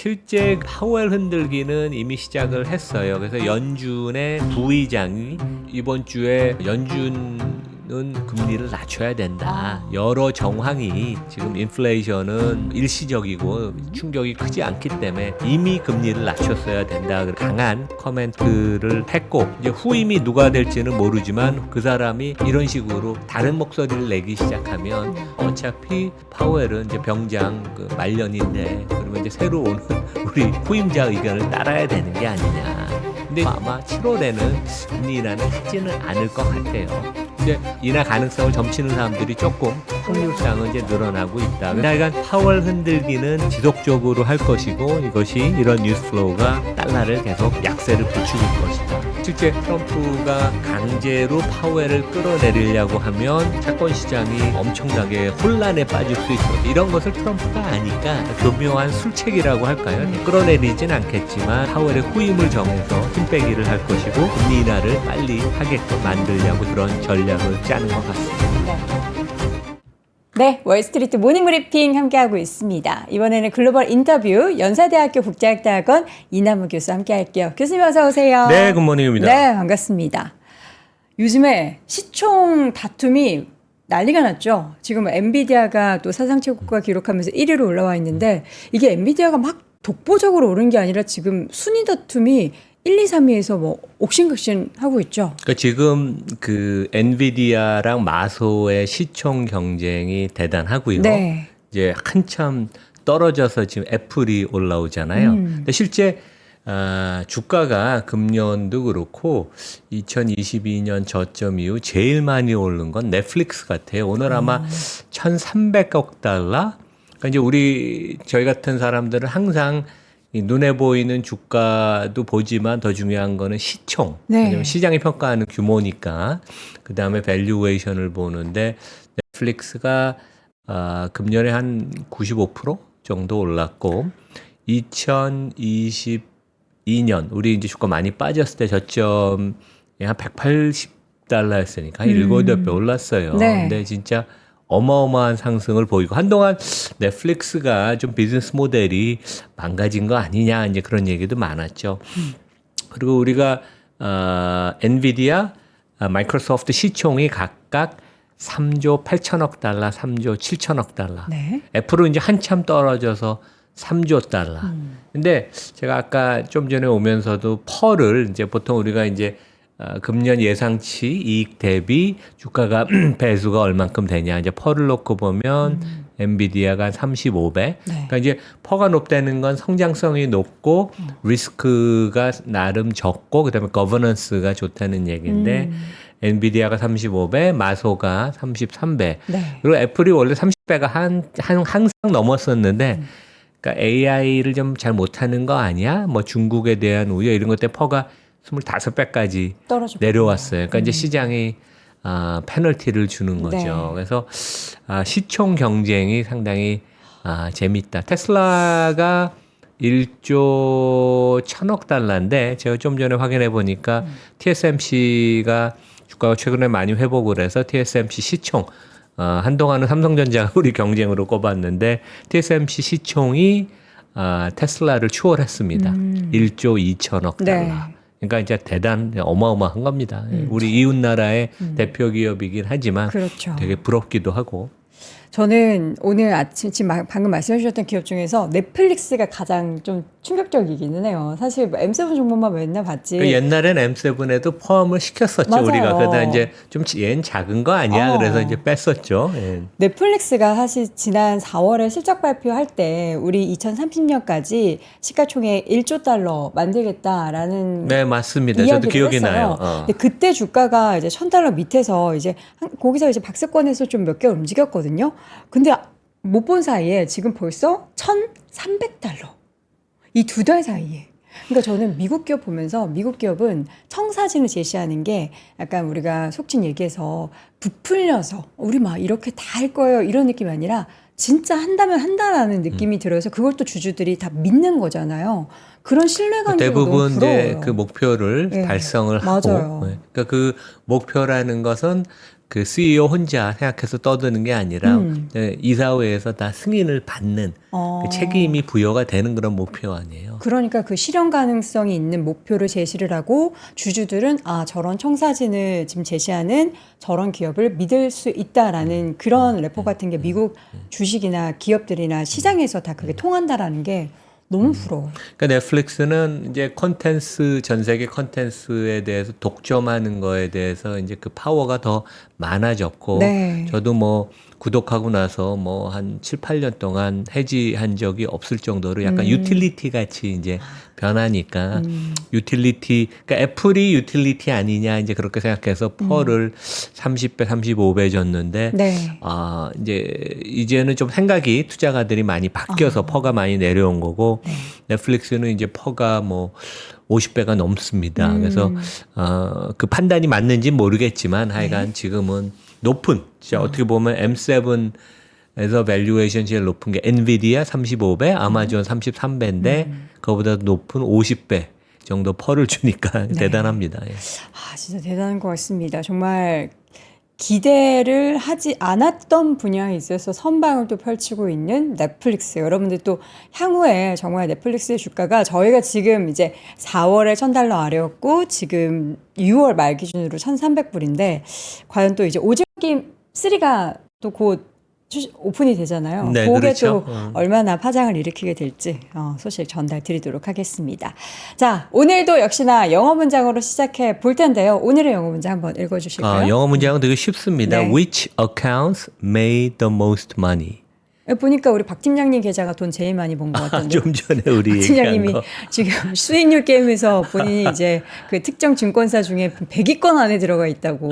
실제 파웰 흔들기는 이미 시작을 했어요. 그래서 연준의 부의장이 이번 주에 연준은 금리를 낮춰야 된다. 여러 정황이 지금 인플레이션은 일시적이고 충격이 크지 않기 때문에 이미 금리를 낮췄어야 된다. 강한 코멘트를 했고 이제 후임이 누가 될지는 모르지만 그 사람이 이런 식으로 다른 목소리를 내기 시작하면 어차피 파웰은 이제 병장 말년인데 그러면 이제 새로 오는 우리 후임자 의견을 따라야 되는 게 아니냐. 근데 아마 7월에는 금리 인하는 하지는 않을 것 같아요. 근데 인하 가능성을 점치는 사람들이 조금 확률상은 이제 늘어나고 있다. 하여간 파월 흔들기는 지속적으로 할 것이고 이것이 이런 뉴스 플로우가 달러를 계속 약세를 부추길 것이다. 실제 트럼프가 강제로 파웰을 끌어내리려고 하면 채권 시장이 엄청나게 혼란에 빠질 수 있어. 이런 것을 트럼프가 아니까 교묘한 술책이라고 할까요? 끌어내리진 않겠지만 파웰의 후임을 정해서 힘빼기를 할 것이고 금리 인하를 빨리 하게끔 만들려고 그런 전략을 짜는 것 같습니다. 네, 월스트리트 모닝 브리핑 함께하고 있습니다. 이번에는 글로벌 인터뷰 연사대학교 국제학대학원 이남우 교수 함께할게요. 교수님 어서 오세요. 네, 굿모닝입니다. 네, 반갑습니다. 요즘에 시총 다툼이 난리가 났죠. 지금 엔비디아가 또 사상 최고가 기록하면서 1위로 올라와 있는데 이게 엔비디아가 막 독보적으로 오른 게 아니라 지금 순위 다툼이 1, 2, 3위에서 뭐 옥신각신 하고 있죠. 그러니까 지금 그 엔비디아랑 마소의 시총 경쟁이 대단하고요. 네. 이제 한참 떨어져서 지금 애플이 올라오잖아요. 근데 실제 주가가 금년도 그렇고 2022년 저점 이후 제일 많이 오른 건 넷플릭스 같아요. 오늘 아마 1,300억 달러. 그러니까 이제 저희 같은 사람들은 항상 이 눈에 보이는 주가도 보지만 더 중요한 거는 시총. 네. 왜냐면 시장이 평가하는 규모니까. 그 다음에 밸류에이션을 보는데 넷플릭스가 금년에 한 95% 정도 올랐고 2022년 우리 이제 주가 많이 빠졌을 때 저점이 한 180달러였으니까 한 7, 8배 올랐어요. 네. 근데 진짜 어마어마한 상승을 보이고 한동안 넷플릭스가 좀 비즈니스 모델이 망가진 거 아니냐 이제 그런 얘기도 많았죠. 그리고 우리가 엔비디아, 마이크로소프트 시총이 각각 3조 8천억 달러, 3조 7천억 달러. 네. 애플은 이제 한참 떨어져서 3조 달러. 근데 제가 아까 좀 전에 오면서도 펄을 이제 보통 우리가 이제 금년 예상치 이익 대비 주가가 배수가 얼만큼 되냐. 이제 펄을 놓고 보면 엔비디아가 한 35배. 네. 그러니까 이제 펄가 높다는 건 성장성이 높고 리스크가 나름 적고 그다음에 거버넌스가 좋다는 얘기인데 엔비디아가 35배, 마소가 33배. 네. 그리고 애플이 원래 30배가 항상 넘었었는데 그러니까 AI를 좀 잘 못하는 거 아니야? 뭐 중국에 대한 우려 이런 것 때문에 퍼가 25배까지 내려왔어요. 그러니까 이제 시장이 페널티를 주는 거죠. 네. 그래서 시총 경쟁이 상당히 재밌다. 테슬라가 1조 1,000억 달러인데 제가 좀 전에 확인해 보니까 TSMC가 주가가 최근에 많이 회복을 해서 TSMC 시총 한동안은 삼성전자가 우리 경쟁으로 꼽았는데 TSMC 시총이 테슬라를 추월했습니다. 1조 2천억 달러. 네. 그러니까 이제 어마어마한 겁니다. 우리 이웃 나라의 대표 기업이긴 하지만 그렇죠. 되게 부럽기도 하고. 저는 오늘 아침 지금 방금 말씀해 주셨던 기업 중에서 넷플릭스가 가장 좀 충격적이기는 해요. 사실 M7 종목만 맨날 봤지. 그 옛날엔 M7에도 포함을 시켰었죠. 맞아요. 우리가 그러다 이제 좀 얘는 작은 거 아니야. 그래서 이제 뺐었죠. 예. 넷플릭스가 사실 지난 4월에 실적 발표할 때 우리 2030년까지 시가총액 1조 달러 만들겠다라는 네, 맞습니다. 저도 기억이 했어요. 나요. 근데 그때 주가가 이제 1,000달러 밑에서 이제 거기서 이제 박스권에서 좀 몇 개월 움직였거든요. 근데 못 본 사이에 지금 벌써 1,300달러. 이 2달 사이에. 그러니까 저는 미국 기업 보면서 미국 기업은 청사진을 제시하는 게 약간 우리가 속칭 얘기해서 부풀려서 우리 막 이렇게 다 할 거예요 이런 느낌이 아니라 진짜 한다면 한다라는 느낌이 들어서 그걸 또 주주들이 다 믿는 거잖아요. 그런 신뢰감이 대부분 너무 이제 부러워요. 그 목표를 네. 달성을 맞아요. 하고, 그러니까 그 목표라는 것은 그 CEO 혼자 생각해서 떠드는 게 아니라 이사회에서 다 승인을 받는 그 책임이 부여가 되는 그런 목표 아니에요. 그러니까 그 실현 가능성이 있는 목표를 제시를 하고 주주들은 저런 청사진을 지금 제시하는 저런 기업을 믿을 수 있다라는 그런 레포 같은 게 미국 주식이나 기업들이나 시장에서 다 그게 통한다라는 게 너무 부러워. 그러니까 넷플릭스는 이제 콘텐츠 전 세계 콘텐츠에 대해서 독점하는 거에 대해서 이제 그 파워가 더 많아졌고 네. 저도 뭐 구독하고 나서 뭐 한 7, 8년 동안 해지한 적이 없을 정도로 약간 유틸리티 같이 이제 변하니까 유틸리티 그러니까 애플이 유틸리티 아니냐 이제 그렇게 생각해서 펄을 30배, 35배 줬는데 네. 이제는 좀 생각이 투자가들이 많이 바뀌어서 퍼가 많이 내려온 거고 넷플릭스는 이제 퍼가 뭐 50배가 넘습니다. 그래서 그 판단이 맞는지 모르겠지만 하여간 지금은 높은 진짜 어떻게 보면 M7에서 밸류에이션 제일 높은 게 엔비디아 35배, 아마존 33배인데 그거보다 높은 50배 정도 펄을 주니까 대단합니다. 예. 진짜 대단한 것 같습니다. 정말 기대를 하지 않았던 분야에 있어서 선방을 또 펼치고 있는 넷플릭스. 여러분들 또 향후에 정말 넷플릭스의 주가가 저희가 지금 이제 4월에 $1,000 아래였고 지금 6월 말 기준으로 1,300불인데 과연 또 이제 오징어 게임 3가 또 곧 오픈이 되잖아요. 네, 그게 그렇죠. 또 얼마나 파장을 일으키게 될지 소식 전달 드리도록 하겠습니다. 자, 오늘도 역시나 영어 문장으로 시작해 볼 텐데요. 오늘의 영어 문장 한번 읽어주실까요? 영어 문장은 되게 쉽습니다. 네. Which accounts made the most money? 보니까 우리 박 팀장님 계좌가 돈 제일 많이 번 것 같은데. 좀 전에 우리 박 얘기한 팀장님이 거. 지금 수익률 게임에서 본인이 이제 그 특정 증권사 중에 100위권 안에 들어가 있다고.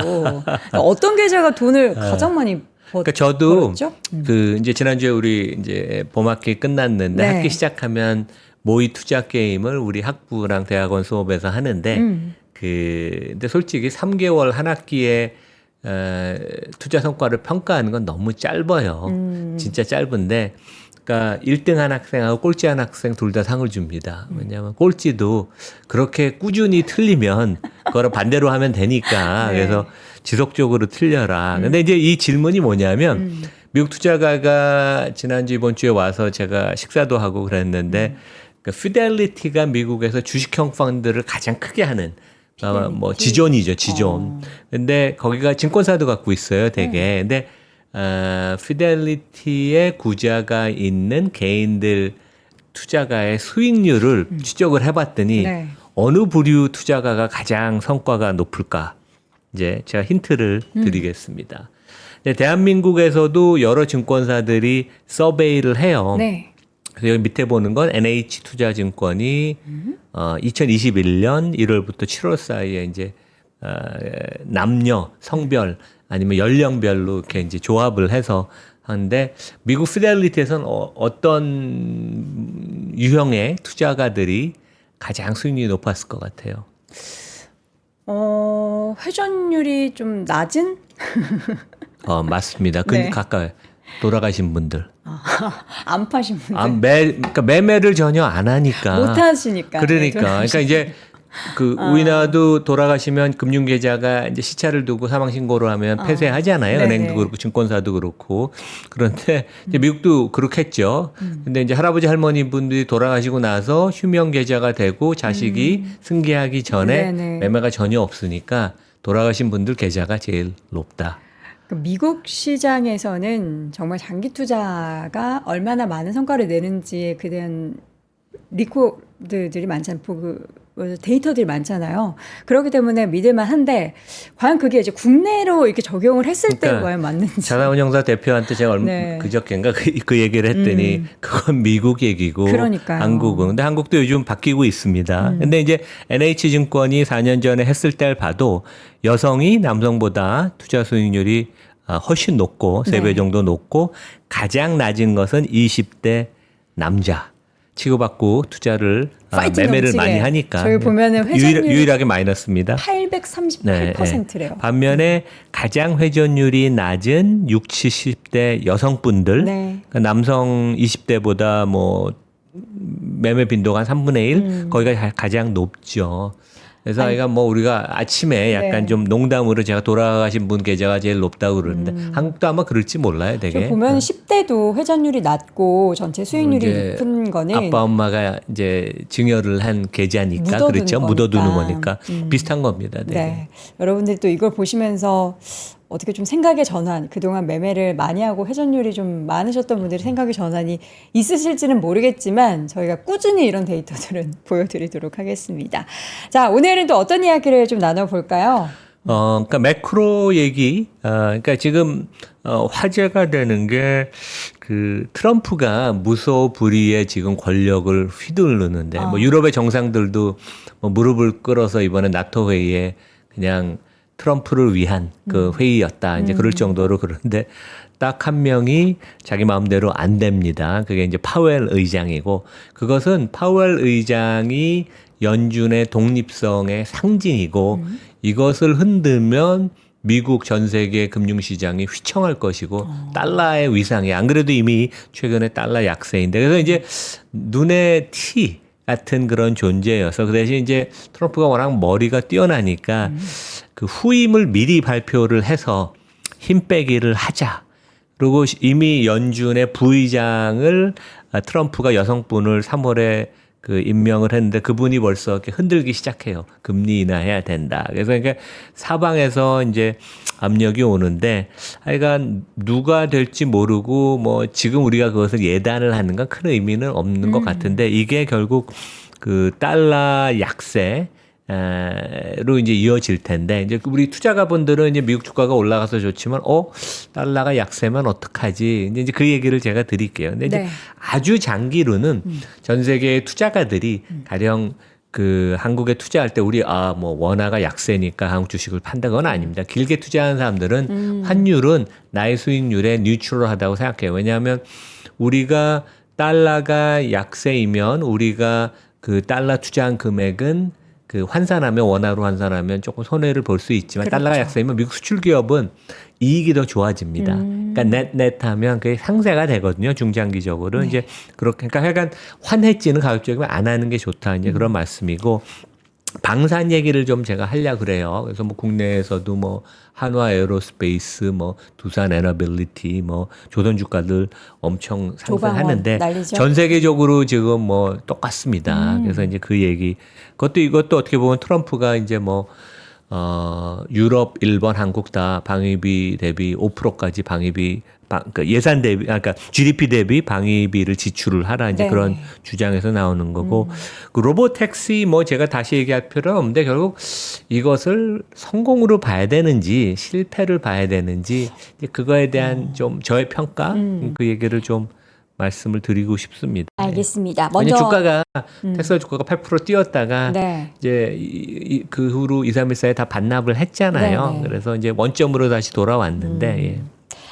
어떤 계좌가 돈을 가장 많이 그러니까 저도 벌었죠? 그 이제 지난주에 우리 이제 봄학기 끝났는데 네. 학기 시작하면 모의 투자 게임을 우리 학부랑 대학원 수업에서 하는데 근데 솔직히 3개월 한 학기에 투자 성과를 평가하는 건 너무 짧아요. 진짜 짧은데 그러니까 1등한 학생하고 꼴찌한 학생 둘 다 상을 줍니다. 왜냐하면 꼴찌도 그렇게 꾸준히 틀리면 그거를 반대로 하면 되니까 네. 그래서 지속적으로 틀려라. 근데 이제 이 질문이 뭐냐면 미국 투자가가 지난주 이번 주에 와서 제가 식사도 하고 그랬는데 그 피델리티가 미국에서 주식형 펀드를 가장 크게 하는 뭐 지존이죠, 지존. 근데 거기가 증권사도 갖고 있어요, 되게. 근데 피델리티의 구자가 있는 개인들 투자가의 수익률을 추적을 해봤더니 네. 어느 부류 투자가가 가장 성과가 높을까? 이제 제가 힌트를 드리겠습니다. 네, 대한민국에서도 여러 증권사들이 서베이를 해요. 네. 그래서 여기 밑에 보는 건 NH투자증권이 2021년 1월부터 7월 사이에 이제 남녀, 성별 아니면 연령별로 이렇게 이제 조합을 해서 하는데 미국 피델리티에서는 어떤 유형의 투자가들이 가장 수익률이 높았을 것 같아요. 회전율이 좀 낮은? 맞습니다. 근데 네. 가까워요. 돌아가신 분들. 안 파신 분들. 그러니까 매매를 전혀 안 하니까. 못 하시니까. 그러니까 이제 그 우리나라도 돌아가시면 금융계좌가 이제 시차를 두고 사망 신고를 하면 폐쇄하잖아요. 네네. 은행도 그렇고 증권사도 그렇고. 그런데 이제 미국도 그렇겠죠. 근데 이제 할아버지 할머니 분들이 돌아가시고 나서 휴명 계좌가 되고 자식이 승계하기 전에 네네. 매매가 전혀 없으니까 돌아가신 분들 계좌가 제일 높다. 미국 시장에서는 정말 장기 투자가 얼마나 많은 성과를 내는지에 대한 리코드들이 많잖아요. 데이터들이 많잖아요. 그렇기 때문에 믿을만 한데 과연 그게 이제 국내로 이렇게 적용을 했을 때 그러니까 과연 맞는지. 자산운용사 대표한테 제가 네. 그저께인가 그 얘기를 했더니 그건 미국 얘기고 그러니까요. 한국은. 근데 한국도 요즘 바뀌고 있습니다. 근데 이제 NH증권이 4년 전에 했을 때를 봐도 여성이 남성보다 투자 수익률이 훨씬 높고 3배 네. 정도 높고 가장 낮은 것은 20대 남자. 치고받고 투자를 파이팅 매매를 넘치게. 많이 하니까 저희 보면은 회전율이 유일하게 마이너스입니다. 838%래요. 반면에 가장 회전율이 낮은 60, 70대 여성분들, 네. 그러니까 남성 20대보다 뭐 매매 빈도가 한 3분의 1, 거기가 가장 높죠. 그래서 아이가 뭐 우리가 아침에 약간 네. 좀 농담으로 제가 돌아가신 분 계좌가 제일 높다고 그러는데 한국도 아마 그럴지 몰라요, 되게. 좀 보면 10대도 회전율이 낮고 전체 수익률이 이제 높은 거는 아빠 엄마가 이제 증여를 한 계좌니까 묻어두는 그렇죠. 거니까. 묻어두는 거니까 비슷한 겁니다. 되게. 네. 여러분들이 또 이걸 보시면서 어떻게 좀 생각의 전환, 그동안 매매를 많이 하고 회전율이 좀 많으셨던 분들이 생각의 전환이 있으실지는 모르겠지만 저희가 꾸준히 이런 데이터들은 보여드리도록 하겠습니다. 자, 오늘은 또 어떤 이야기를 좀 나눠볼까요? 그러니까 매크로 얘기, 그러니까 지금 화제가 되는 게 그 트럼프가 무소불위의 지금 권력을 휘두르는데 뭐 유럽의 정상들도 뭐 무릎을 꿇어서 이번에 나토 회의에 그냥 트럼프를 위한 그 회의였다. 이제 그럴 정도로 그런데 딱 한 명이 자기 마음대로 안 됩니다. 그게 이제 파웰 의장이고 그것은 파웰 의장이 연준의 독립성의 상징이고 이것을 흔들면 미국 전 세계 금융시장이 휘청할 것이고 달러의 위상이 안 그래도 이미 최근에 달러 약세인데 그래서 이제 눈에 티 같은 그런 존재여서 그 대신 이제 트럼프가 워낙 머리가 뛰어나니까 그 후임을 미리 발표를 해서 힘 빼기를 하자. 그리고 이미 연준의 부의장을 트럼프가 여성분을 3월에 그 임명을 했는데 그분이 벌써 이렇게 흔들기 시작해요. 금리 인하해야 된다. 그래서 그러니까 사방에서 이제 압력이 오는데 하여간 누가 될지 모르고 뭐 지금 우리가 그것을 예단을 하는 건 큰 의미는 없는 것 같은데 이게 결국 그 달러 약세 로 이제 이어질 텐데 이제 우리 투자가분들은 이제 미국 주가가 올라가서 좋지만 달러가 약세면 어떡하지 이제 그 얘기를 제가 드릴게요. 근데 네. 이제 아주 장기로는 전 세계의 투자가들이 가령 그 한국에 투자할 때 우리 뭐 원화가 약세니까 한국 주식을 판다 건 아닙니다. 길게 투자하는 사람들은 환율은 나의 수익률에 뉴트럴하다고 생각해요. 왜냐하면 우리가 달러가 약세이면 우리가 그 달러 투자한 금액은 그 환산하면 원화로 환산하면 조금 손해를 볼 수 있지만 그렇죠. 달러가 약세이면 미국 수출 기업은 이익이 더 좋아집니다. 그러니까 넷하면 그게 상쇄가 되거든요. 중장기적으로 네. 이제 그렇게 그러니까 약간 환해지는 가급적이면 안 하는 게 좋다. 이제 그런 말씀이고 방산 얘기를 좀 제가 하려고 그래요. 그래서 뭐 국내에서도 뭐 한화 에어로스페이스, 뭐 두산 에너빌리티, 뭐 조선 주가들 엄청 상승하는데 난리죠. 전 세계적으로 지금 뭐 똑같습니다. 그래서 이제 그 얘기 이것도 어떻게 보면 트럼프가 이제 뭐 유럽, 일본, 한국 다 방위비 대비 5%까지 방위비 그러니까 예산 대비, 그러니까 GDP 대비 방위비를 지출을 하라 이제 네. 그런 주장에서 나오는 거고 그 로보택시 뭐 제가 다시 얘기할 필요는 없는데 결국 이것을 성공으로 봐야 되는지 실패를 봐야 되는지 이제 그거에 대한 좀 저의 평가 그 얘기를 좀 말씀을 드리고 싶습니다. 알겠습니다. 먼저 먼저 주가가 테슬라 주가가 8% 뛰었다가 네. 이제 그 후로 2, 3일 사이에 다 반납을 했잖아요. 네, 네. 그래서 이제 원점으로 다시 돌아왔는데 예.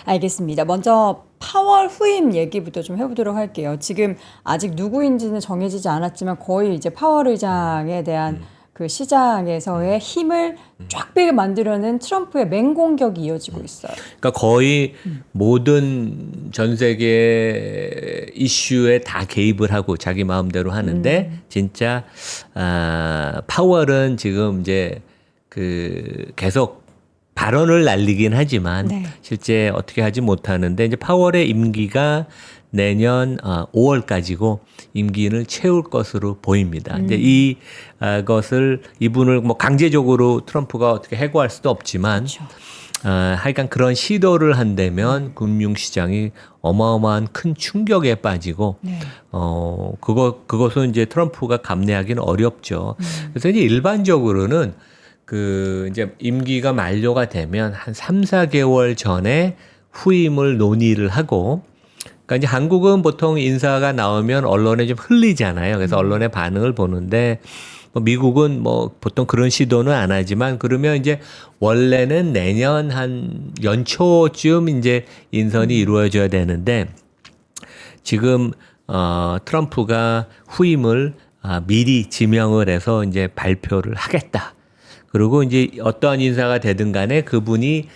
알겠습니다. 먼저 파월 후임 얘기부터 좀 해보도록 할게요. 지금 아직 누구인지는 정해지지 않았지만 거의 이제 파월 의장에 대한 그 시장에서의 힘을 쫙 빼게 만들려는 트럼프의 맹공격이 이어지고 있어요. 그러니까 거의 모든 전 세계 이슈에 다 개입을 하고 자기 마음대로 하는데 진짜 파월은 지금 이제 그 계속 발언을 날리긴 하지만 네. 실제 어떻게 하지 못하는데 이제 파월의 임기가 내년 5월까지고 임기를 채울 것으로 보입니다. 이제 이것을 이분을 뭐 강제적으로 트럼프가 어떻게 해고할 수도 없지만 그렇죠. 하여간 그런 시도를 한다면 금융시장이 어마어마한 큰 충격에 빠지고 네. 그것은 이제 트럼프가 감내하기는 어렵죠. 그래서 이제 일반적으로는 그 이제 임기가 만료가 되면 한 3, 4개월 전에 후임을 논의를 하고 그러니까 이제 한국은 보통 인사가 나오면 언론에 좀 흘리잖아요. 그래서 언론의 반응을 보는데 뭐 미국은 뭐 보통 그런 시도는 안 하지만 그러면 이제 원래는 내년 한 연초쯤 이제 인선이 이루어져야 되는데 지금 트럼프가 후임을 미리 지명을 해서 이제 발표를 하겠다. 그리고 이제 어떠한 인사가 되든 간에 그분이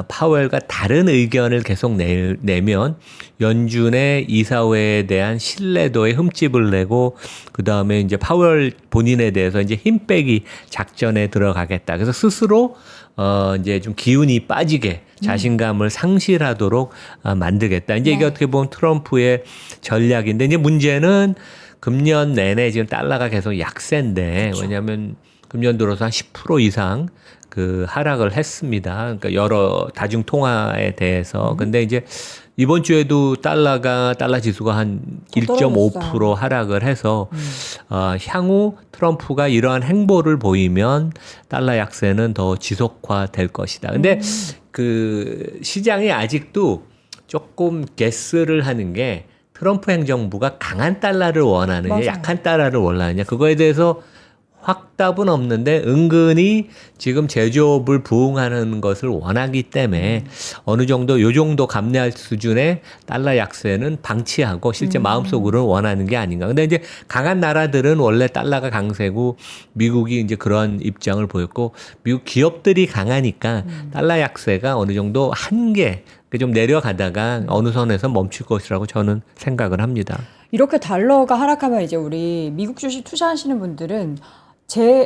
파웰과 다른 의견을 계속 내면 연준의 이사회에 대한 신뢰도에 흠집을 내고 그 다음에 이제 파웰 본인에 대해서 이제 힘 빼기 작전에 들어가겠다. 그래서 스스로 이제 좀 기운이 빠지게 자신감을 상실하도록 만들겠다. 이제 이게 네. 어떻게 보면 트럼프의 전략인데 이제 문제는 금년 내내 지금 달러가 계속 약세인데 왜냐하면 금년 들어서 한 10% 이상 그 하락을 했습니다. 그러니까 여러 다중 통화에 대해서. 근데 이제 이번 주에도 달러 지수가 한 1.5% 하락을 해서 향후 트럼프가 이러한 행보를 보이면 달러 약세는 더 지속화될 것이다. 근데 그 시장이 아직도 조금 게스를 하는 게 트럼프 행정부가 강한 달러를 원하느냐, 맞아요. 약한 달러를 원하느냐 그거에 대해서 확답은 없는데 은근히 지금 제조업을 부흥하는 것을 원하기 때문에 어느 정도 요 정도 감내할 수준의 달러 약세는 방치하고 실제 마음속으로는 원하는 게 아닌가. 근데 이제 강한 나라들은 원래 달러가 강세고 미국이 이제 그런 입장을 보였고 미국 기업들이 강하니까 달러 약세가 어느 정도 한계 좀 내려가다가 어느 선에서 멈출 것이라고 저는 생각을 합니다. 이렇게 달러가 하락하면 이제 우리 미국 주식 투자하시는 분들은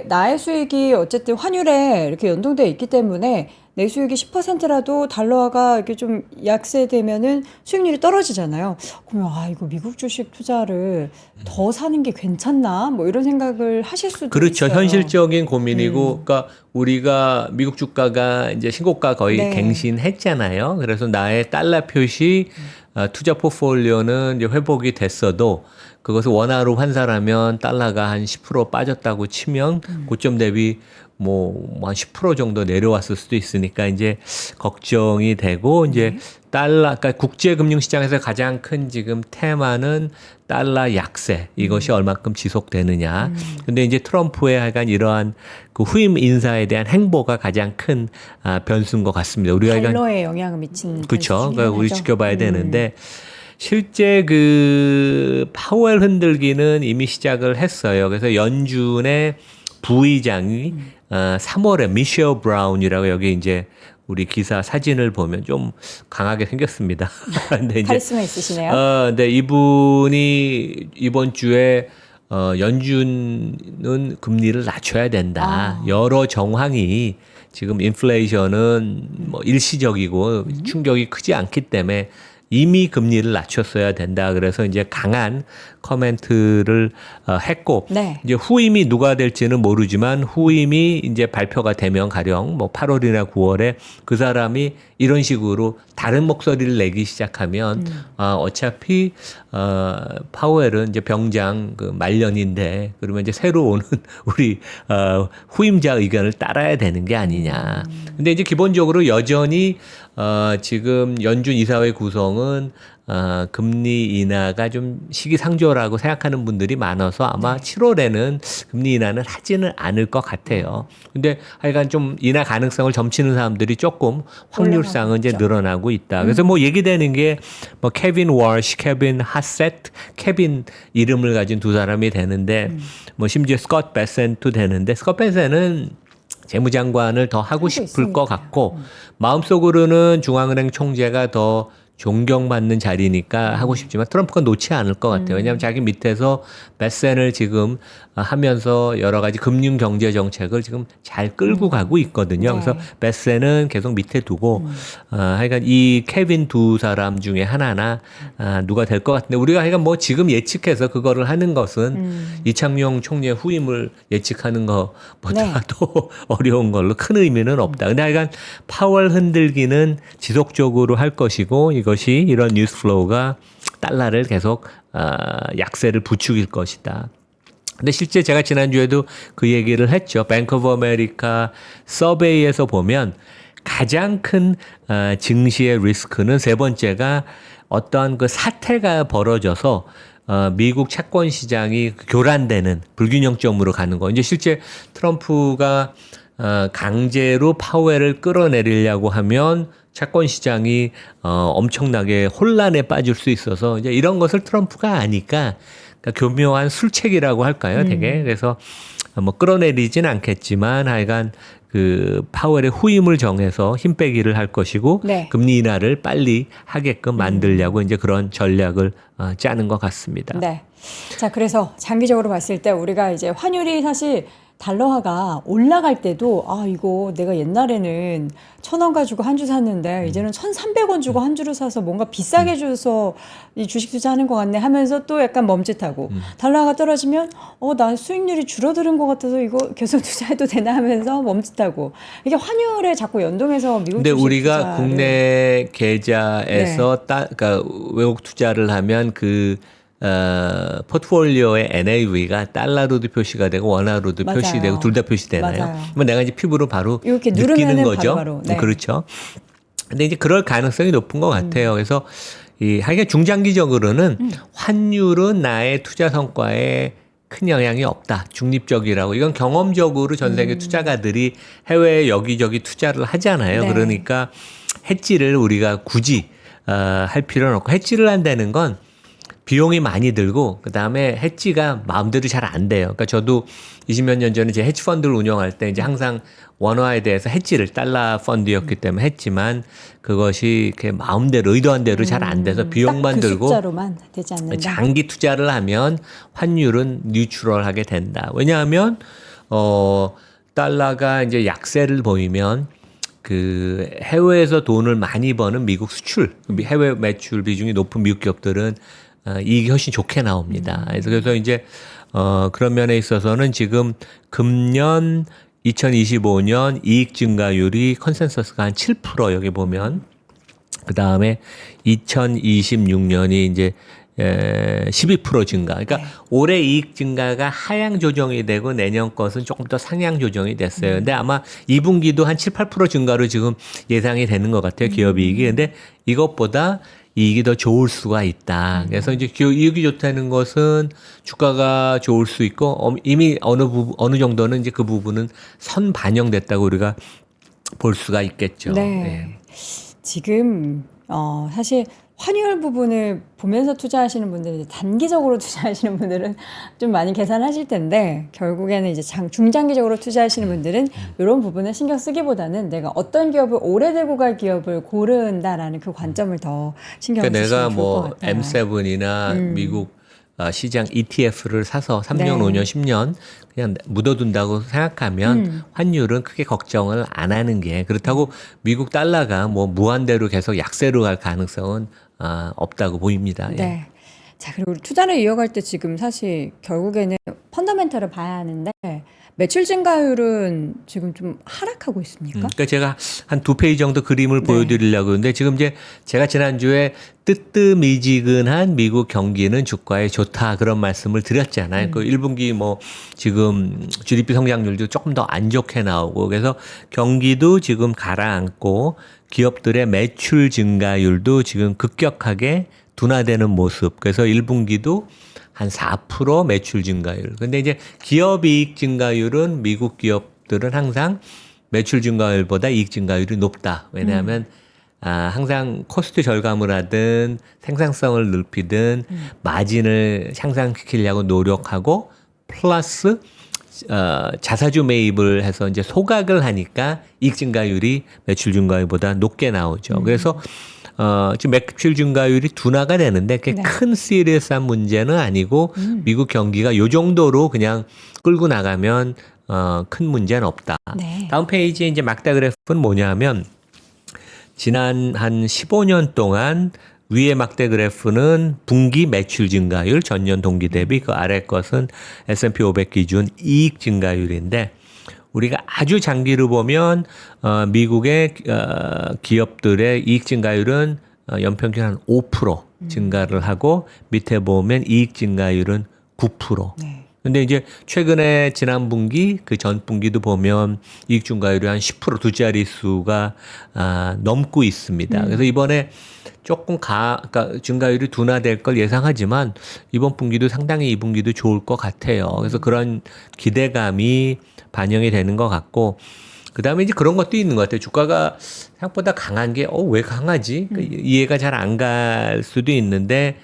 나의 수익이 어쨌든 환율에 이렇게 연동되어 있기 때문에 내 수익이 10%라도 달러가 이렇게 좀 약세되면은 수익률이 떨어지잖아요. 그러면 이거 미국 주식 투자를 더 사는 게 괜찮나? 뭐 이런 생각을 하실 수도 그렇죠. 있어요. 현실적인 고민이고, 그러니까 우리가 미국 주가가 이제 신고가 거의 네. 갱신했잖아요. 그래서 나의 달러 표시 투자 포트폴리오는 이제 회복이 됐어도 그것을 원화로 환산하면 달러가 한 10% 빠졌다고 치면 고점 대비 뭐 한 10% 정도 내려왔을 수도 있으니까 이제 걱정이 되고 이제 달러, 그러니까 국제금융시장에서 가장 큰 지금 테마는 달러 약세 이것이 얼만큼 지속되느냐. 근데 이제 트럼프의 하여간 이러한 그 후임 인사에 대한 행보가 가장 큰 변수인 것 같습니다. 우리가 하여간 달러에 영향을 미친 그렇죠. 그러니까 우리 지켜봐야 되는데 실제 그 파웰 흔들기는 이미 시작을 했어요. 그래서 연준의 부의장이 3월에 미셸 브라운이라고 여기 이제 우리 기사 사진을 보면 좀 강하게 생겼습니다. 근데 이제 카리스마 있으시네요. 근데 이분이 이번 주에 연준은 금리를 낮춰야 된다. 여러 정황이 지금 인플레이션은 뭐 일시적이고 충격이 크지 않기 때문에 이미 금리를 낮췄어야 된다. 그래서 이제 강한 코멘트를 했고 네. 이제 후임이 누가 될지는 모르지만 후임이 이제 발표가 되면 가령 뭐 8월이나 9월에 그 사람이 이런 식으로 다른 목소리를 내기 시작하면 어차피 파웰은 이제 병장 그 말년인데 그러면 이제 새로 오는 우리 후임자 의견을 따라야 되는 게 아니냐. 근데 이제 기본적으로 여전히 지금 연준 이사회 구성은 금리 인하가 좀 시기상조라고 생각하는 분들이 많아서 아마 7월에는 금리 인하는 하지는 않을 것 같아요. 근데 하여간 좀 인하 가능성을 점치는 사람들이 조금 확률상은 이제 늘어나고 있다. 그래서 뭐 얘기되는 게 뭐 케빈 월시, 케빈 하셋, 케빈 이름을 가진 두 사람이 되는데 뭐 심지어 스콧 베센도 되는데 스콧 베센은 재무장관을 더 하고 싶을 것 같고 마음속으로는 중앙은행 총재가 더 존경받는 자리니까 하고 싶지만 트럼프가 놓지 않을 것 같아요. 왜냐하면 자기 밑에서 베센을 지금 하면서 여러 가지 금융 경제 정책을 지금 잘 끌고 가고 있거든요. 네. 그래서 베센은 계속 밑에 두고 하여간 이 케빈 두 사람 중에 하나나 누가 될 것 같은데 우리가 하여간 뭐 지금 예측해서 그거를 하는 것은 이창용 총리의 후임을 예측하는 것보다 도 어려운 걸로 큰 의미는 없다. 근데 하여간 파월 흔들기는 지속적으로 할 것이고 이것이 이런 뉴스 플로우가 달러를 계속 약세를 부추길 것이다. 근데 실제 제가 지난주에도 그 얘기를 했죠. 뱅크 오브 아메리카 서베이에서 보면 가장 큰 증시의 리스크는 세 번째가 어떠한 그 사태가 벌어져서 미국 채권 시장이 교란되는 불균형점으로 가는 거. 이제 실제 트럼프가 강제로 파웰을 끌어내리려고 하면 채권 시장이 엄청나게 혼란에 빠질 수 있어서 이제 이런 것을 트럼프가 아니까 그러니까 교묘한 술책이라고 할까요? 되게 그래서 뭐 끌어내리진 않겠지만 하여간 그 파월의 후임을 정해서 힘 빼기를 할 것이고 네. 금리 인하를 빨리 하게끔 만들려고 이제 그런 전략을 짜는 것 같습니다. 네. 자, 그래서 장기적으로 봤을 때 우리가 이제 환율이 사실 달러화가 올라갈 때도 아, 이거 내가 옛날에는 1,000원 가지고 한 주 샀는데 이제는 1,300원 주고 한 주를 사서 뭔가 비싸게 줘서 이 주식 투자하는 것 같네 하면서 또 약간 멈칫하고 달러화가 떨어지면 난 수익률이 줄어드는 것 같아서 이거 계속 투자해도 되나 하면서 멈칫하고 이게 환율에 자꾸 연동해서 미국 근데 주식 우리가 투자를 국내 계좌에서 그러니까 외국 투자를 하면 그 포트폴리오의 NAV가 달러로도 표시가 되고 원화로도 맞아요. 표시되고 둘 다 표시되나요? 맞아요. 그러면 내가 이제 피부로 바로 이렇게 느끼는 누르면은 거죠. 바로바로, 네. 그렇죠. 근데 이제 그럴 가능성이 높은 것 같아요. 그래서 하여간 중장기적으로는 환율은 나의 투자 성과에 큰 영향이 없다. 중립적이라고. 이건 경험적으로 전 세계 투자가들이 해외에 여기저기 투자를 하잖아요. 네. 그러니까 해지를 우리가 굳이 할 필요는 없고 해지를 한다는 건 비용이 많이 들고 그다음에 해지가 마음대로 잘 안 돼요. 그러니까 저도 20몇 년 전에 제 해지 펀드를 운영할 때 이제 항상 원화에 대해서 해지를 달러 펀드였기 때문에 했지만 그것이 이렇게 마음대로 의도한 대로 잘 안 돼서 비용만 딱 그 들고 숫자로만 되지 않는다. 장기 투자를 하면 환율은 뉴트럴하게 된다. 왜냐하면 달러가 이제 약세를 보이면 그 해외에서 돈을 많이 버는 미국 수출, 해외 매출 비중이 높은 미국 기업들은 이익이 훨씬 좋게 나옵니다. 그래서 이제 그런 면에 있어서는 지금 금년 2025년 이익 증가율이 컨센서스가 한 7% 여기 보면 그 다음에 2026년이 이제 12% 증가. 그러니까 네. 올해 이익 증가가 하향 조정이 되고 내년 것은 조금 더 상향 조정이 됐어요. 근데 아마 2분기도 한 7, 8% 증가로 지금 예상이 되는 것 같아요. 기업 이익이. 근데 이것보다 이익이 더 좋을 수가 있다. 그래서 이제 이익이 좋다는 것은 주가가 좋을 수 있고 이미 어느 정도는 이제 그 부분은 선 반영됐다고 우리가 볼 수가 있겠죠. 네. 네. 지금 사실 환율 부분을 보면서 투자하시는 분들은 이제 단기적으로 투자하시는 분들은 좀 많이 계산하실 텐데 결국에는 이제 중장기적으로 투자하시는 분들은 이런 부분을 신경 쓰기보다는 내가 어떤 기업을 오래 들고 갈 기업을 고른다라는 그 관점을 더 신경 그러니까 쓰시면 내가 좋을 것 뭐 같아요. M7이나 미국 시장 ETF를 사서 3년, 네. 5년, 10년 그냥 묻어둔다고 생각하면 환율은 크게 걱정을 안 하는 게 그렇다고 미국 달러가 뭐 무한대로 계속 약세로 갈 가능성은 없다고 보입니다. 예. 네. 자, 그리고 투자를 이어갈 때 지금 사실 결국에는 펀더멘털을 봐야 하는데 매출 증가율은 지금 좀 하락하고 있습니까? 그러니까 제가 한 2페이지 정도 그림을 네. 보여드리려고 하는데 지금 이제 제가 지난주에 뜨뜻미지근한 미국 경기는 주가에 좋다 그런 말씀을 드렸잖아요. 그 1분기 뭐 지금 GDP 성장률도 조금 더 안 좋게 나오고 그래서 경기도 지금 가라앉고 기업들의 매출 증가율도 지금 급격하게 둔화되는 모습. 그래서 1분기도 한 4% 매출 증가율. 근데 이제 기업 이익 증가율은 미국 기업들은 항상 매출 증가율보다 이익 증가율이 높다. 왜냐하면 항상 코스트 절감을 하든 생산성을 넓히든 마진을 향상시키려고 노력하고 플러스 자사주 매입을 해서 이제 소각을 하니까 이익 증가율이 매출 증가율보다 높게 나오죠. 그래서 지금 매출 증가율이 둔화가 되는데 그게 네. 큰 시리어스한 문제는 아니고 미국 경기가 요 정도로 그냥 끌고 나가면 큰 문제는 없다. 네. 다음 페이지에 이제 막대 그래프는 뭐냐면 지난 한 15년 동안 위에 막대 그래프는 분기 매출 증가율 전년 동기 대비 그 아래 것은 S&P 500 기준 이익 증가율인데 우리가 아주 장기로 보면 미국의 기업들의 이익 증가율은 연평균 한 5% 증가를 하고 밑에 보면 이익 증가율은 9%. 네. 근데 이제 최근에 지난 분기 그 전 분기도 보면 이익 증가율이 한 10% 두 자릿수가 넘고 있습니다. 그래서 이번에 조금 그러니까 증가율이 둔화될 걸 예상하지만 이번 분기도 상당히 이 분기도 좋을 것 같아요. 그래서 그런 기대감이 반영이 되는 것 같고 그다음에 이제 그런 것도 있는 것 같아요. 주가가 생각보다 강한 게 왜 강하지? 이해가 잘 안 갈 수도 있는데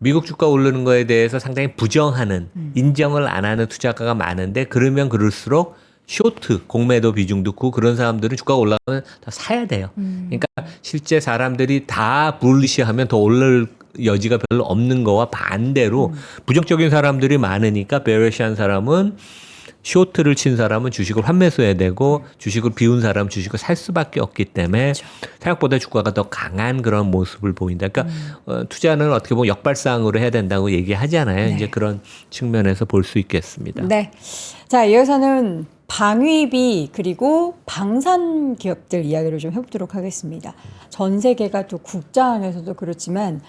미국 주가 오르는 거에 대해서 상당히 부정하는 인정을 안 하는 투자가가 많은데 그러면 그럴수록 쇼트 공매도 비중도 크고 그런 사람들은 주가가 올라가면 더 사야 돼요. 그러니까 실제 사람들이 다 불리시하면 더 오를 여지가 별로 없는 거와 반대로 부정적인 사람들이 많으니까 베어리시한 사람은 쇼트를 친 사람은 주식을 환매수해야 되고 주식을 비운 사람은 주식을 살 수밖에 없기 때문에 그렇죠. 생각보다 주가가 더 강한 그런 모습을 보인다. 그러니까 투자는 어떻게 보면 역발상으로 해야 된다고 얘기하잖아요. 네. 이제 그런 측면에서 볼 수 있겠습니다. 네. 자, 이어서는 방위비 그리고 방산 기업들 이야기를 좀 해보도록 하겠습니다. 전 세계가 또 국장에서도 그렇지만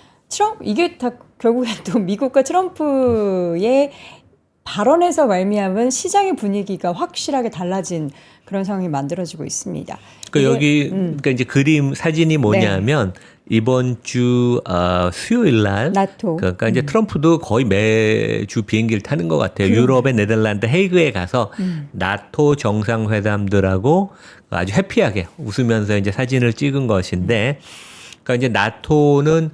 이게 다 결국엔 또 미국과 트럼프의 발언에서 말미암은 시장의 분위기가 확실하게 달라진 그런 상황이 만들어지고 있습니다. 그러니까 여기 그러니까 이제 그림 사진이 뭐냐면 이번 주 수요일 날 나토. 그러니까 이제 트럼프도 거의 매주 비행기를 타는 것 같아요. 유럽의 네덜란드 헤이그에 가서 나토 정상회담들하고 아주 해피하게 웃으면서 이제 사진을 찍은 것인데, 그러니까 이제 나토는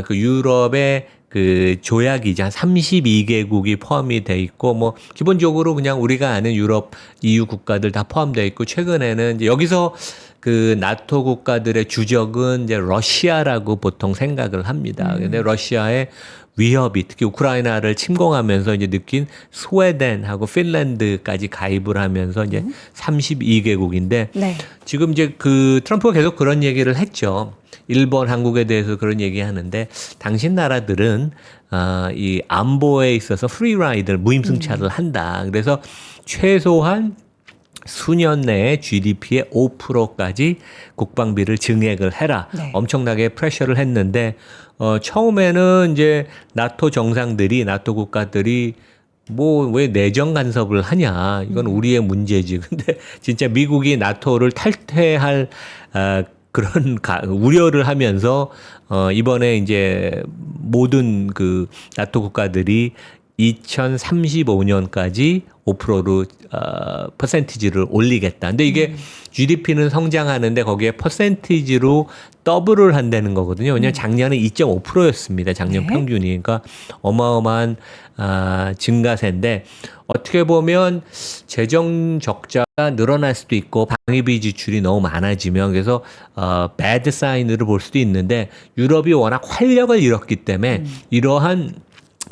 그 유럽의 그 조약이자 32개국이 포함이 돼 있고 뭐 기본적으로 그냥 우리가 아는 유럽 EU 국가들 다 포함되어 있고 최근에는 이제 여기서 그 나토 국가들의 주적은 이제 러시아라고 보통 생각을 합니다. 근데 러시아의 위협이 특히 우크라이나를 침공하면서 이제 느낀 스웨덴하고 핀란드까지 가입을 하면서 이제 32개국인데 네. 지금 이제 그 트럼프가 계속 그런 얘기를 했죠. 일본, 한국에 대해서 그런 얘기하는데 당신 나라들은 이 안보에 있어서 프리라이드를 무임승차를 한다. 그래서 최소한 수년 내에 GDP의 5%까지 국방비를 증액을 해라. 네. 엄청나게 프레셔를 했는데 처음에는 이제 나토 정상들이 나토 국가들이 뭐 왜 내정 간섭을 하냐. 이건 우리의 문제지. 근데 진짜 미국이 나토를 탈퇴할 그런 우려를 하면서 이번에 이제 모든 그 나토 국가들이 2035년까지 5%로 퍼센티지를 올리겠다. 근데 이게 GDP는 성장하는데 거기에 퍼센티지로 더블을 한다는 거거든요. 왜냐하면 작년에 2.5%였습니다. 작년 네. 평균이. 그러니까 어마어마한 증가세인데 어떻게 보면 재정 적자가 늘어날 수도 있고 방위비 지출이 너무 많아지면 그래서 배드 사인으로 볼 수도 있는데 유럽이 워낙 활력을 잃었기 때문에 이러한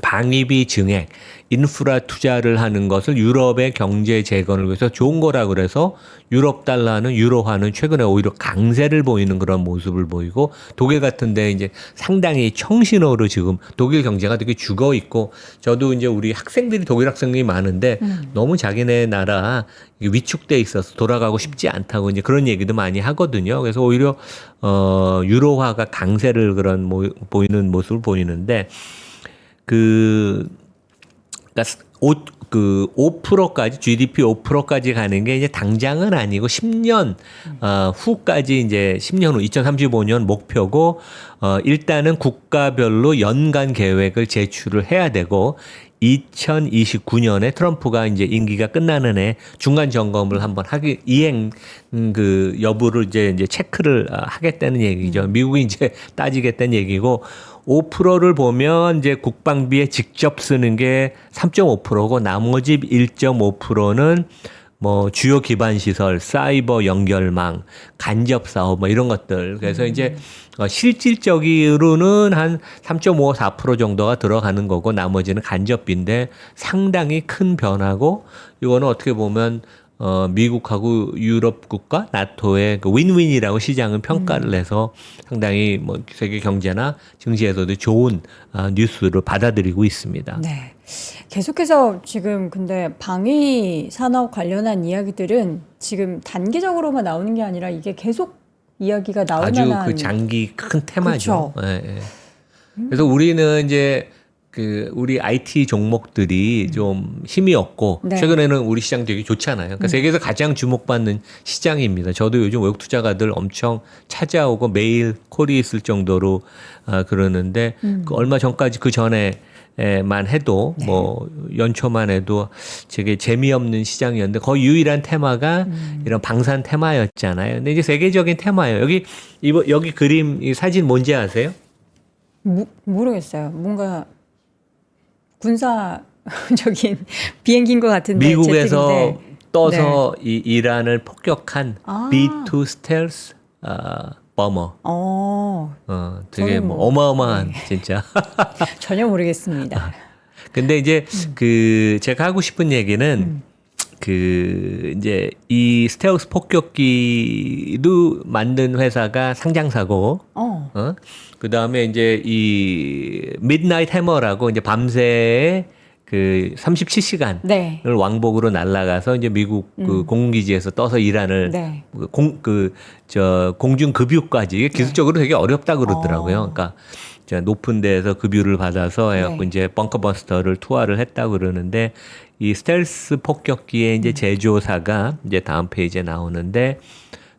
방위비 증액, 인프라 투자를 하는 것을 유럽의 경제 재건을 위해서 좋은 거라 그래서 유럽 달러는 유로화는 최근에 오히려 강세를 보이는 그런 모습을 보이고 독일 같은 데 이제 상당히 청신호로 지금 독일 경제가 되게 죽어 있고 저도 이제 우리 학생들이 독일 학생들이 많은데 너무 자기네 나라 위축돼 있어서 돌아가고 싶지 않다고 이제 그런 얘기도 많이 하거든요. 그래서 오히려 유로화가 강세를 그런 보이는 모습을 보이는데 그러니까 5%까지 GDP 5%까지 가는 게 이제 당장은 아니고 10년 후까지 이제 10년 후 2035년 목표고 일단은 국가별로 연간 계획을 제출을 해야 되고 2029년에 트럼프가 이제 임기가 끝나는 해 중간 점검을 한번 이행 그 여부를 이제 체크를 하겠다는 얘기죠. 미국이 이제 따지겠다는 얘기고 5%를 보면 이제 국방비에 직접 쓰는 게 3.5%고 나머지 1.5%는 뭐 주요 기반 시설, 사이버 연결망, 간접 사업 뭐 이런 것들. 그래서 이제 실질적으로는 한 3.5, 4% 정도가 들어가는 거고 나머지는 간접비인데 상당히 큰 변화고 이거는 어떻게 보면 미국하고 유럽 국가 나토의 그 윈윈이라고 시장은 평가를 해서 상당히 뭐 세계 경제나 증시에서도 좋은 뉴스를 받아들이고 있습니다. 네. 계속해서 지금 근데 방위 산업 관련한 이야기들은 지금 단기적으로만 나오는 게 아니라 이게 계속 이야기가 나올 아주 만한 그 장기 큰 테마죠. 그렇죠. 예, 예. 그래서 우리는 이제 그 우리 IT 종목들이 좀 힘이 없고 네. 최근에는 우리 시장 되게 좋잖아요. 그러니까 세계에서 가장 주목받는 시장입니다. 저도 요즘 외국 투자가들 엄청 찾아오고 매일 콜이 있을 정도로 그러는데 그 얼마 전까지 그 전에만 해도 네. 뭐 연초만 해도 되게 재미없는 시장이었는데 거의 유일한 테마가 이런 방산 테마였잖아요. 근데 이제 세계적인 테마예요. 여기 그림 이 사진 뭔지 아세요? 모르겠어요. 뭔가 군사적인 비행기인 것 같은데 미국에서 제트기인데. 떠서 이 이란을 폭격한 아. B2 스텔스 버머. 되게 저는 뭐 뭐, 어마어마한 진짜. 전혀 모르겠습니다. 근데 이제 그 제가 하고 싶은 얘기는 그 이제 이 스텔스 폭격기도 만든 회사가 상장사고, 그 다음에 이제 이 미드나잇 해머라고 이제 밤새 그 37시간을 네. 왕복으로 날아가서 이제 미국 그 공군기지에서 떠서 이란을 네. 공중 급유까지 이게 기술적으로 되게 어렵다 그러더라고요. 어. 그러니까 높은 데에서 급유를 받아서 해갖고 네. 이제 벙커버스터를 투하를 했다고 그러는데 이 스텔스 폭격기의 이제 제조사가 이제 다음 페이지에 나오는데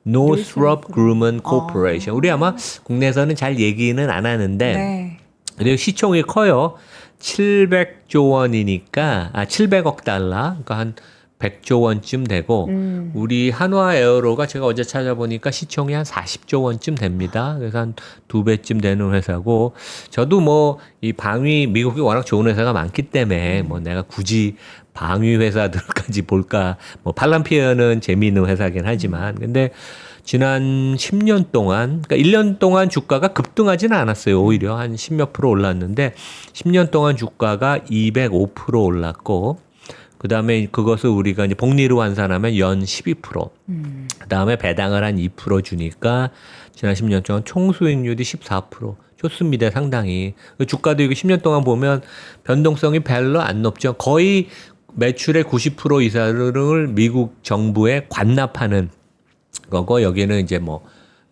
Northrop Grumman Corporation. 우리 아마 국내에서는 잘 얘기는 안 하는데 네. 그리고 시총이 커요. 700조 원이니까 700억 달러. 그러니까 한 100조 원쯤 되고 우리 한화 에어로가 제가 어제 찾아보니까 시총이 한 40조 원쯤 됩니다. 그래서 한 2배쯤 되는 회사고 저도 뭐 이 방위 미국이 워낙 좋은 회사가 많기 때문에 뭐 내가 굳이 방위 회사들까지 볼까 뭐 팔란피어는 재미있는 회사긴 하지만 근데 지난 10년 동안 그러니까 1년 동안 주가가 급등하지는 않았어요. 오히려 한 10몇 프로 올랐는데 10년 동안 주가가 205% 올랐고 그다음에 그것을 우리가 이제 복리로 환산하면 연 12%. 그다음에 배당을 한 2% 주니까 지난 10년 동안 총 수익률이 14%. 좋습니다. 상당히. 주가도 이거 10년 동안 보면 변동성이 별로 안 높죠. 거의 매출의 90% 이상을 미국 정부에 관납하는 거고 여기는 이제 뭐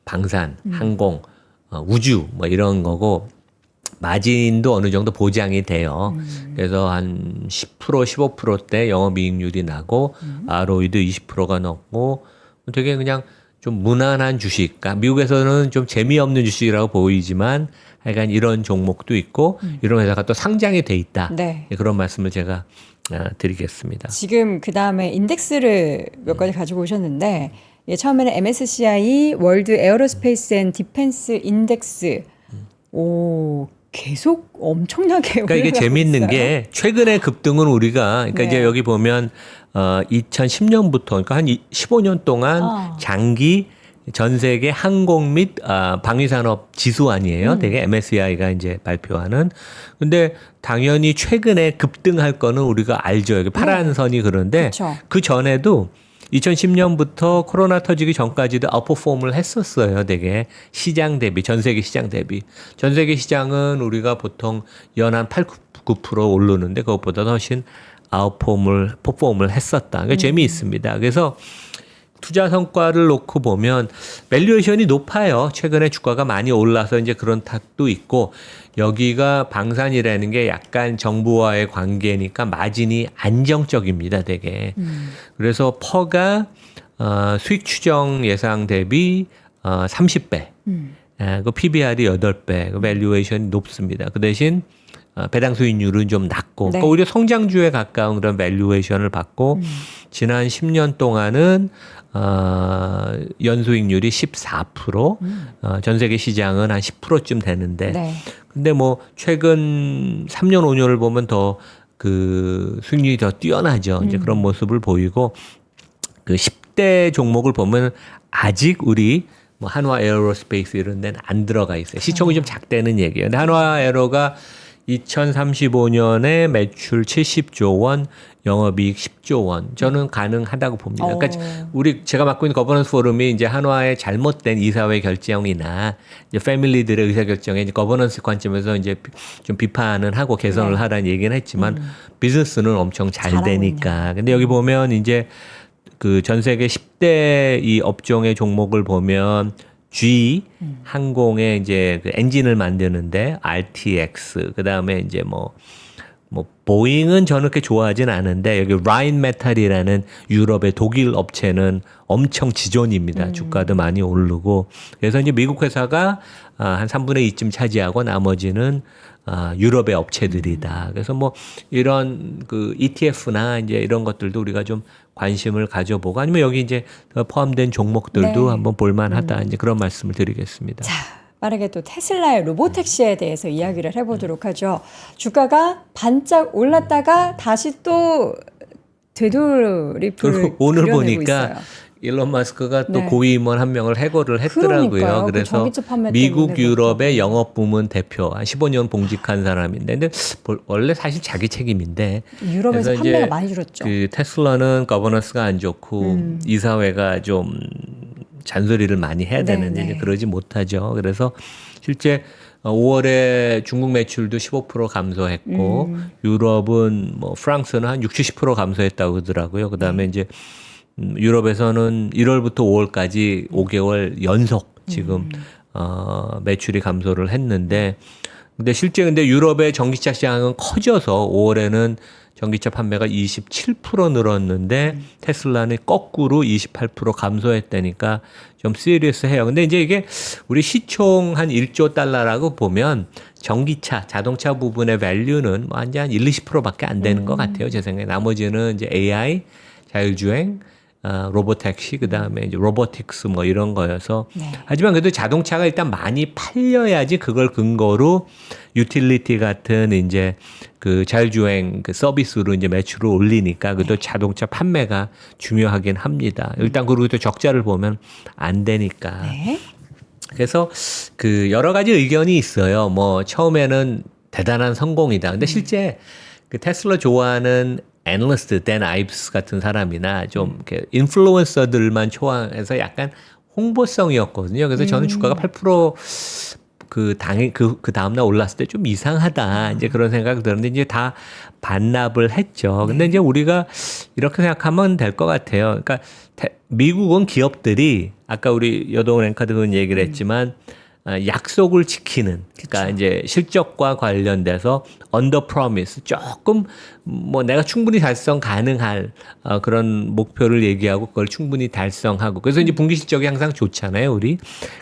방산, 항공, 우주 뭐 이런 거고 마진도 어느 정도 보장이 돼요. 그래서 한 10%, 15%대 영업이익률이 나고 ROE도 20%가 넘고 되게 그냥 좀 무난한 주식. 그러니까 미국에서는 좀 재미없는 주식이라고 보이지만 하여간 이런 종목도 있고 이런 회사가 또 상장이 돼 있다. 네. 그런 말씀을 제가 드리겠습니다. 지금 그 다음에 인덱스를 몇 가지 가지고 오셨는데 처음에는 MSCI 월드 에어로스페이스 앤 디펜스 인덱스. 오, 계속 엄청나게 그러니까 이게 재미있는 게 최근의 급등은 우리가 그러니까 네. 이제 여기 보면 2010년부터 그러니까 한 15년 동안 장기 전 세계 항공 및 방위산업 지수 아니에요. 되게 MSCI가 이제 발표하는. 근데 당연히 최근에 급등할 거는 우리가 알죠. 여기 파란 선이 그런데 그쵸. 그 전에도 2010년부터 코로나 터지기 전까지도 아웃퍼폼을 했었어요. 되게 시장 대비, 전 세계 시장 대비. 전 세계 시장은 우리가 보통 연 한 8, 9% 오르는데 그것보다 훨씬 퍼폼을 했었다. 그러니까 재미있습니다. 그래서 투자 성과를 놓고 보면 밸류에이션이 높아요. 최근에 주가가 많이 올라서 이제 그런 탓도 있고 여기가 방산이라는 게 약간 정부와의 관계니까 마진이 안정적입니다. 되게. 그래서 퍼가 수익 추정 예상 대비 30배. 그 PBR이 8배. 그 밸류에이션이 높습니다. 그 대신 배당 수익률은 좀 낮고 네. 그러니까 오히려 성장주에 가까운 그런 밸류에이션을 받고 지난 10년 동안은 연수익률이 14%, 전 세계 시장은 한 10%쯤 되는데, 네. 근데 뭐 최근 3년 5년을 보면 더 그 수익률이 더 뛰어나죠. 이제 그런 모습을 보이고 그 10대 종목을 보면 아직 우리 뭐 한화 에어로스페이스 이런 데는 안 들어가 있어요. 시총이 좀 작다는 얘기예요. 근데 한화 에어로가 2035년에 매출 70조 원, 영업이익 10조 원. 저는 가능하다고 봅니다. 그러니까 제가 맡고 있는 거버넌스 포럼이 이제 한화의 잘못된 이사회 결정이나 이제 패밀리들의 의사 결정에 이제 거버넌스 관점에서 이제 좀 비판은 하고 개선을 하라는 얘기는 했지만 비즈니스는 엄청 잘 잘하고 되니까. 근데 여기 보면 이제 그 전 세계 10대 이 업종의 종목을 보면 G 항공의 이제 그 엔진을 만드는데 RTX 그다음에 이제 뭐 보잉은 저는 그렇게 좋아하진 않은데 여기 라인 메탈이라는 유럽의 독일 업체는 엄청 지존입니다. 주가도 많이 오르고 그래서 이제 미국 회사가 한 3분의 2쯤 차지하고 나머지는 유럽의 업체들이다. 그래서 뭐 이런 그 ETF나 이제 이런 것들도 우리가 좀 관심을 가져보고 아니면 여기 이제 포함된 종목들도 네. 한번 볼만하다. 이제 그런 말씀을 드리겠습니다. 자, 빠르게 또 테슬라의 로보택시에 대해서 이야기를 해보도록 하죠. 주가가 반짝 올랐다가 다시 또 되돌이표를 오늘 그려내고 보니까 있어요. 일론 마스크가 또 네. 고위임원 한 명을 해고를 했더라고요. 그러니까요. 그 그래서 전기차 판매 미국 때문에 유럽의 그렇다고. 영업 부문 대표 한 15년 봉직한 사람인데 근데 원래 사실 자기 책임인데 유럽에서 그래서 판매가 이제 많이 줄었죠. 그 테슬라는 거버넌스가 안 좋고 이사회가 좀 잔소리를 많이 해야 되는데 네. 이제 그러지 못하죠. 그래서 실제 5월에 중국 매출도 15% 감소했고 유럽은 뭐 프랑스는 한 60, 70% 감소했다고 그러더라고요. 그다음에 이제 유럽에서는 1월부터 5월까지 5개월 연속 지금 매출이 감소를 했는데 근데 유럽의 전기차 시장은 커져서 5월에는 전기차 판매가 27% 늘었는데 테슬라는 거꾸로 28% 감소했다니까 좀 시리어스해요. 근데 이제 이게 우리 시총 한 1조 달러라고 보면 전기차, 자동차 부분의 밸류는 뭐 한 1, 20%밖에 안 되는 것 같아요. 제 생각에. 나머지는 이제 AI, 자율주행, 로보택시, 그 다음에 이제 로보틱스 뭐 이런 거여서. 네. 하지만 그래도 자동차가 일단 많이 팔려야지 그걸 근거로 유틸리티 같은 이제 그 자율주행 그 서비스로 이제 매출을 올리니까 그래도 자동차 판매가 중요하긴 합니다. 일단 그리고 또 적자를 보면 안 되니까. 네. 그래서 그 여러 가지 의견이 있어요. 뭐 처음에는 대단한 성공이다. 근데 실제 그 테슬라 좋아하는 애널리스트, 댄 아이브스 같은 사람이나 좀 이렇게 인플루언서들만 좋아해서 약간 홍보성이었거든요. 그래서 저는 주가가 8%그 다음날 올랐을 때 좀 이상하다. 이제 그런 생각이 들었는데 이제 다 반납을 했죠. 근데 이제 우리가 이렇게 생각하면 될 것 같아요. 그러니까 미국은 기업들이 아까 우리 여동훈 앵커도 그런 얘기를 했지만 약속을 지키는 그러니까 이제 실적과 관련돼서 언더 프로미스 조금 뭐 내가 충분히 달성 가능할 그런 목표를 얘기하고 그걸 충분히 달성하고 그래서 이제 분기 실적이 항상 좋잖아요, 우리.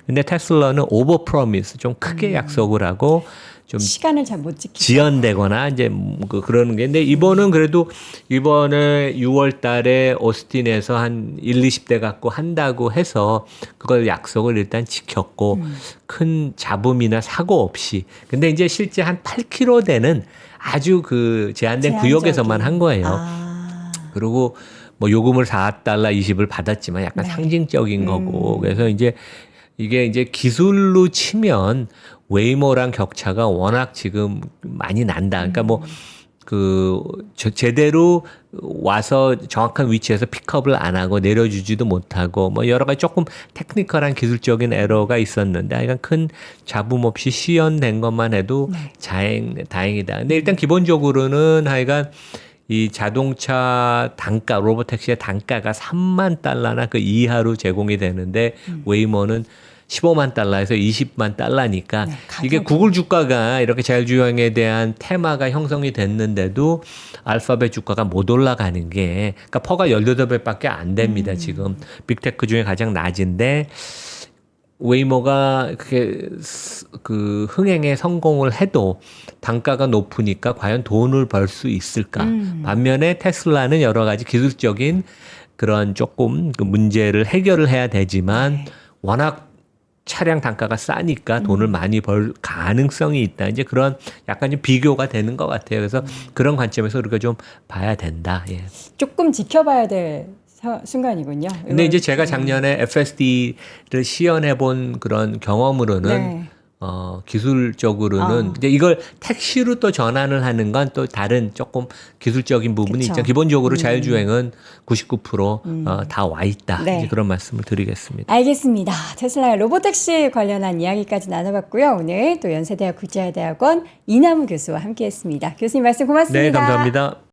근데 테슬라는 오버 프로미스 좀 크게 약속을 하고 좀 시간을 잘 못 지키죠. 지연되거나 이제 그러는 게 근데 이번은 그래도 이번에 6월 달에 오스틴에서 한 1, 20대 갖고 한다고 해서 그걸 약속을 일단 지켰고 큰 잡음이나 사고 없이 근데 이제 실제 한 8km 되는 아주 그 제한된 구역에서만 한 거예요. 그리고 뭐 요금을 4달러 20을 받았지만 약간 네. 상징적인 거고 그래서 이제 이게 이제 기술로 치면 웨이모랑 격차가 워낙 지금 많이 난다. 그러니까 뭐 그 제대로 와서 정확한 위치에서 픽업을 안 하고 내려주지도 못하고 뭐 여러 가지 조금 테크니컬한 기술적인 에러가 있었는데 하여간 큰 잡음 없이 시연된 것만 해도 다행이다. 근데 일단 기본적으로는 하여간 이 자동차 단가, 로보택시의 단가가 3만 달러나 그 이하로 제공이 되는데 웨이모는 15만 달러에서 20만 달러니까 이게 구글 주가가 이렇게 자율주행에 대한 테마가 형성이 됐는데도 알파벳 주가가 못 올라가는 게 그러니까 퍼가 18배밖에 안 됩니다. 지금 빅테크 중에 가장 낮은데 웨이모가 그게 그 흥행에 성공을 해도 단가가 높으니까 과연 돈을 벌 수 있을까? 반면에 테슬라는 여러 가지 기술적인 그런 조금 그 문제를 해결을 해야 되지만 워낙 차량 단가가 싸니까 돈을 많이 벌 가능성이 있다. 이제 그런 약간 좀 비교가 되는 것 같아요. 그래서 그런 관점에서 우리가 좀 봐야 된다. 예. 조금 지켜봐야 될 순간이군요. 근데 이제 제가 작년에 FSD를 시연해 본 그런 경험으로는 기술적으로는 이제 이걸 택시로 또 전환을 하는 건 또 다른 조금 기술적인 부분이 있죠. 기본적으로 자율주행은 99% 다 와 있다. 네. 이제 그런 말씀을 드리겠습니다. 알겠습니다. 테슬라의 로보택시 관련한 이야기까지 나눠봤고요. 오늘 또 연세대학 국제대학원 이남우 교수와 함께했습니다. 교수님 말씀 고맙습니다. 네, 감사합니다.